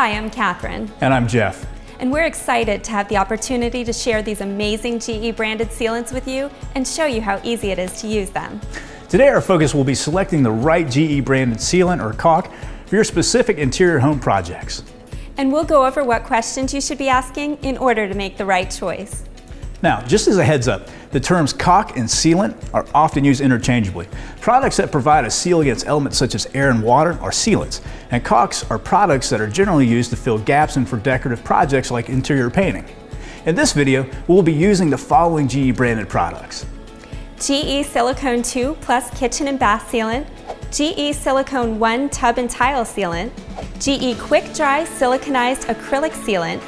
Hi, I'm Catherine. And I'm Jeff. And we're excited to have the opportunity to share these amazing GE branded sealants with you and show you how easy it is to use them. Today our focus will be selecting the right GE branded sealant or caulk for your specific interior home projects. And we'll go over what questions you should be asking in order to make the right choice. Now, just as a heads up, the terms caulk and sealant are often used interchangeably. Products that provide a seal against elements such as air and water are sealants, and caulks are products that are generally used to fill gaps and for decorative projects like interior painting. In this video, we'll be using the following GE branded products: GE Silicone 2 Plus Kitchen and Bath Sealant, GE Silicone 1 Tub and Tile Sealant, GE Quick Dry Siliconized Acrylic Sealant,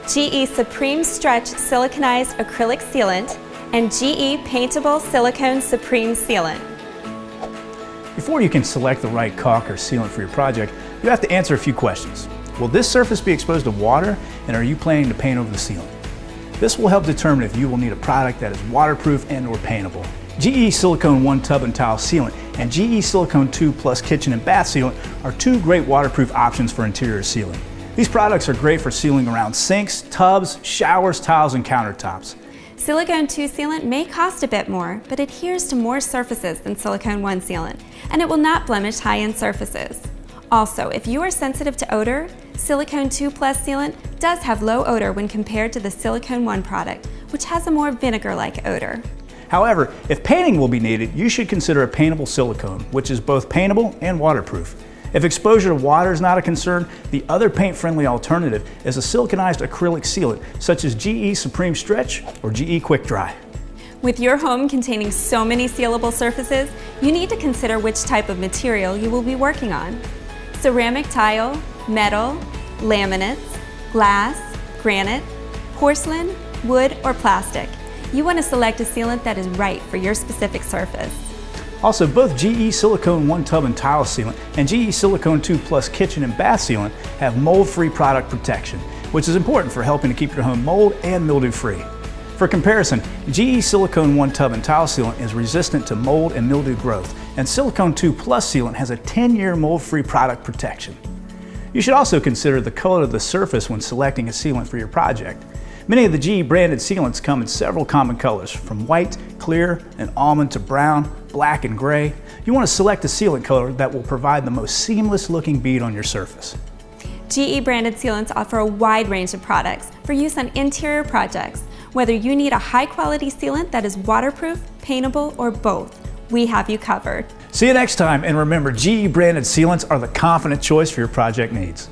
GE Supreme Stretch Siliconized Acrylic Sealant, and GE Paintable Silicone Supreme Sealant. Before you can select the right caulk or sealant for your project, you have to answer a few questions. Will this surface be exposed to water, and are you planning to paint over the sealant? This will help determine if you will need a product that is waterproof and or paintable. GE Silicone 1 Tub and Tile Sealant and GE Silicone 2 Plus Kitchen and Bath Sealant are two great waterproof options for interior sealing. These products are great for sealing around sinks, tubs, showers, tiles, and countertops. Silicone 2 sealant may cost a bit more, but adheres to more surfaces than Silicone 1 sealant, and it will not blemish high-end surfaces. Also, if you are sensitive to odor, Silicone 2 Plus sealant does have low odor when compared to the Silicone 1 product, which has a more vinegar-like odor. However, if painting will be needed, you should consider a paintable silicone, which is both paintable and waterproof. If exposure to water is not a concern, the other paint-friendly alternative is a siliconized acrylic sealant, such as GE Supreme Stretch or GE Quick Dry. With your home containing so many sealable surfaces, you need to consider which type of material you will be working on. Ceramic tile, metal, laminates, glass, granite, porcelain, wood, or plastic. You want to select a sealant that is right for your specific surface. Also, both GE Silicone 1 Tub and Tile Sealant and GE Silicone 2 Plus Kitchen and Bath Sealant have mold-free product protection, which is important for helping to keep your home mold and mildew-free. For comparison, GE Silicone 1 Tub and Tile Sealant is resistant to mold and mildew growth, and Silicone 2 Plus Sealant has a 10-year mold-free product protection. You should also consider the color of the surface when selecting a sealant for your project. Many of the GE branded sealants come in several common colors, from white, clear, and almond to brown, black, and gray. You want to select a sealant color that will provide the most seamless looking bead on your surface. GE branded sealants offer a wide range of products for use on interior projects. Whether you need a high quality sealant that is waterproof, paintable, or both, we have you covered. See you next time, and remember, GE branded sealants are the confident choice for your project needs.